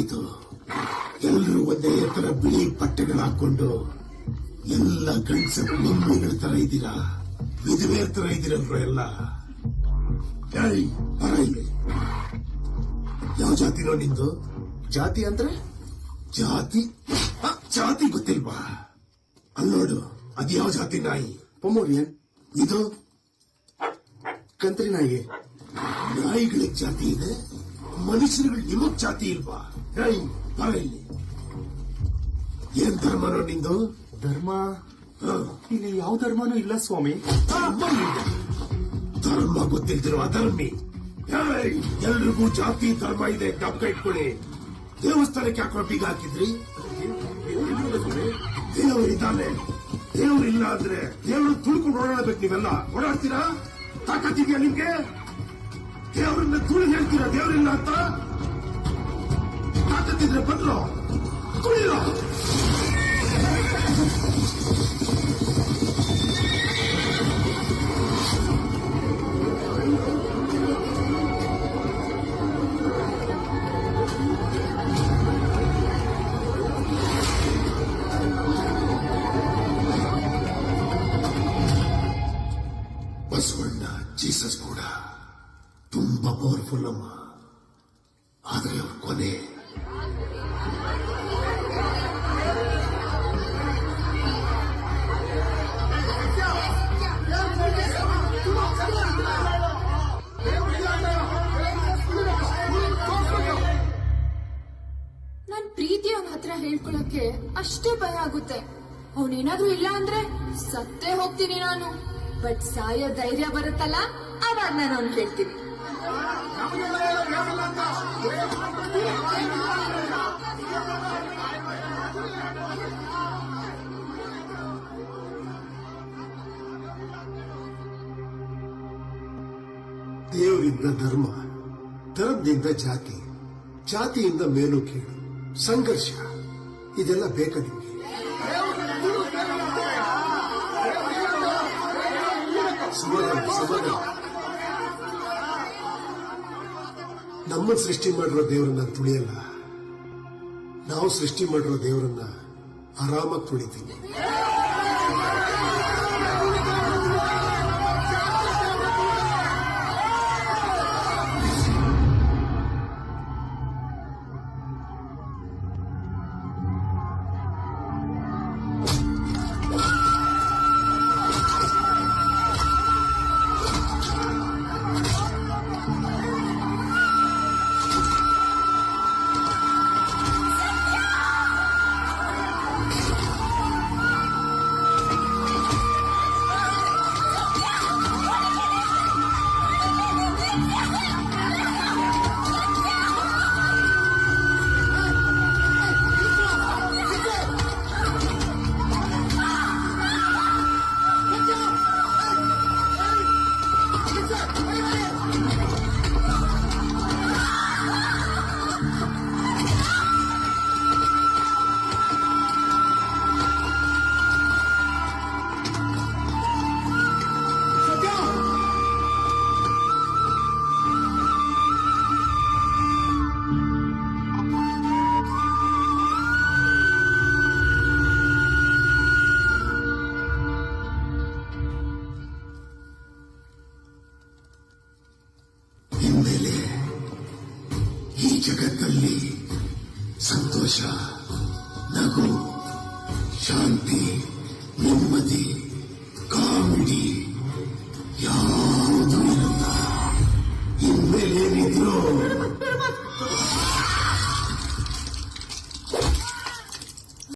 ಇದು? ಎಲ್ಲರೂ ಒಂದೇ ತರ ಬಿಳಿ ಬಟ್ಟೆಗಳು ಹಾಕೊಂಡು ಎಲ್ಲ ಗಂಡಸರು ಮಮ್ಮಿಗಳ ತರ ಇದ್ದೀರಾ, ವಿಧವೆಯರ ತರ ಇದ್ದೀರಲ್ರು ಎಲ್ಲ. ಬರ ಇಲ್ಲಿ. ಯಾವ ಜಾತಿನೋ ನಿಂದು? ಜಾತಿ ಅಂದ್ರೆ? ಜಾತಿ ಜಾತಿ ಗೊತ್ತಿಲ್ವಾ? ಅಲ್ಲೋಡು, ಅದು ಯಾವ ಜಾತಿ ನಾಯಿ? ಪೊಮೋರಿಯನ್. ಇದು ಕಂತ್ರಿ ನಾಯಿ. ನಾಯಿಗಳಿಗೆ ಜಾತಿ ಇದೆ, ಮನುಷ್ಯರುಗಳು ನಿಮಗ್ ಜಾತಿ ಇಲ್ವಾ? ಬರ ಇಲ್ಲಿ. ಏನ್ ಧರ್ಮನೋ ನಿಂದು? ಧರ್ಮ? ಇಲ್ಲಿ ಯಾವ ಧರ್ಮನೂ ಇಲ್ಲ ಸ್ವಾಮಿ. ಧರ್ಮ ಗೊತ್ತಿಲ್ದಿರೋ ಅಧರ್ಮಿ. ಎಲ್ರಿಗೂ ಜಾತಿ ಧರ್ಮ ಇದೆ, ಜ್ಞಾಪಕ ಇಟ್ಕೊಳ್ಳಿ. ದೇವಸ್ಥಾನಕ್ಕೆ ಯಾಕೋ ಬೀಗ ಹಾಕಿದ್ರಿ? ದೇವರಿದ್ದಾನೆ, ದೇವರಿಲ್ಲ ಅಂದ್ರೆ ದೇವರು ತುಳ್ಕೊಂಡು ಓಡಾಡಬೇಕು. ನೀವೆಲ್ಲ ಓಡಾಡ್ತೀರಾ? ತಾಕತ್ತಿದ್ಯಾ ನಿಮ್ಗೆ? ದೇವರನ್ನ ತುಳಿ ಹೇಳ್ತೀರಾ ದೇವರಿಲ್ಲ ಅಂತ? ತಾಕತ್ತಿದ್ರೆ ಬಂದ್ರು ತುಳಿರೋ. ಬಸವಣ್ಣ, ಜೀಸಸ್ ಕೂಡ ತುಂಬಾ ಪವರ್ಫುಲ್ ಅಮ್ಮ. ಆದರೆ ಅವ್ರ ಕೊನೆ ನನ್ ಪ್ರೀತಿ ಅವನ ಹತ್ರ ಹೇಳ್ಕೊಳಕ್ಕೆ ಅಷ್ಟೇ ಭಯ ಆಗುತ್ತೆ. ಅವನೇನಾದ್ರೂ ಇಲ್ಲ ಅಂದ್ರೆ ಸತ್ತೇ ಹೋಗ್ತೀನಿ ನಾನು. ಬಟ್ ಸಾಯೋ ಧೈರ್ಯ ಬರುತ್ತಲ್ಲ, ಅವಾಗ ನಾನು ಅವ್ನು ಹೇಳ್ತೀನಿ. ದೇವರಿಂದ ಧರ್ಮ, ಧರ್ಮದಿಂದ ಜಾತಿ, ಜಾತಿಯಿಂದ ಮೇಲು ಕೀಳು, ಸಂಘರ್ಷ, ಇದೆಲ್ಲ ಬೇಕಾ ನಿಮ್ಗೆ? ಸಮಾಧಾನ. ನಮ್ಮನ್ನು ಸೃಷ್ಟಿ ಮಾಡಿರೋ ದೇವರನ್ನ ತುಳಿಯಲ್ಲ, ನಾವು ಸೃಷ್ಟಿ ಮಾಡಿರೋ ದೇವರನ್ನ ಆರಾಮಾಗಿ ತುಳಿತೀವಿ. ಇನ್ಮೇಲೆ ಈ ಜಗತ್ತಲ್ಲಿ ಸಂತೋಷ, ನಗು, ಶಾಂತಿ, ನೆಮ್ಮದಿ, ಕಾಮಿಡಿ ಯಾವುದೂ ಇರಲ್ಲ. ಇನ್ಮೇಲೆ ಏನಿದ್ರು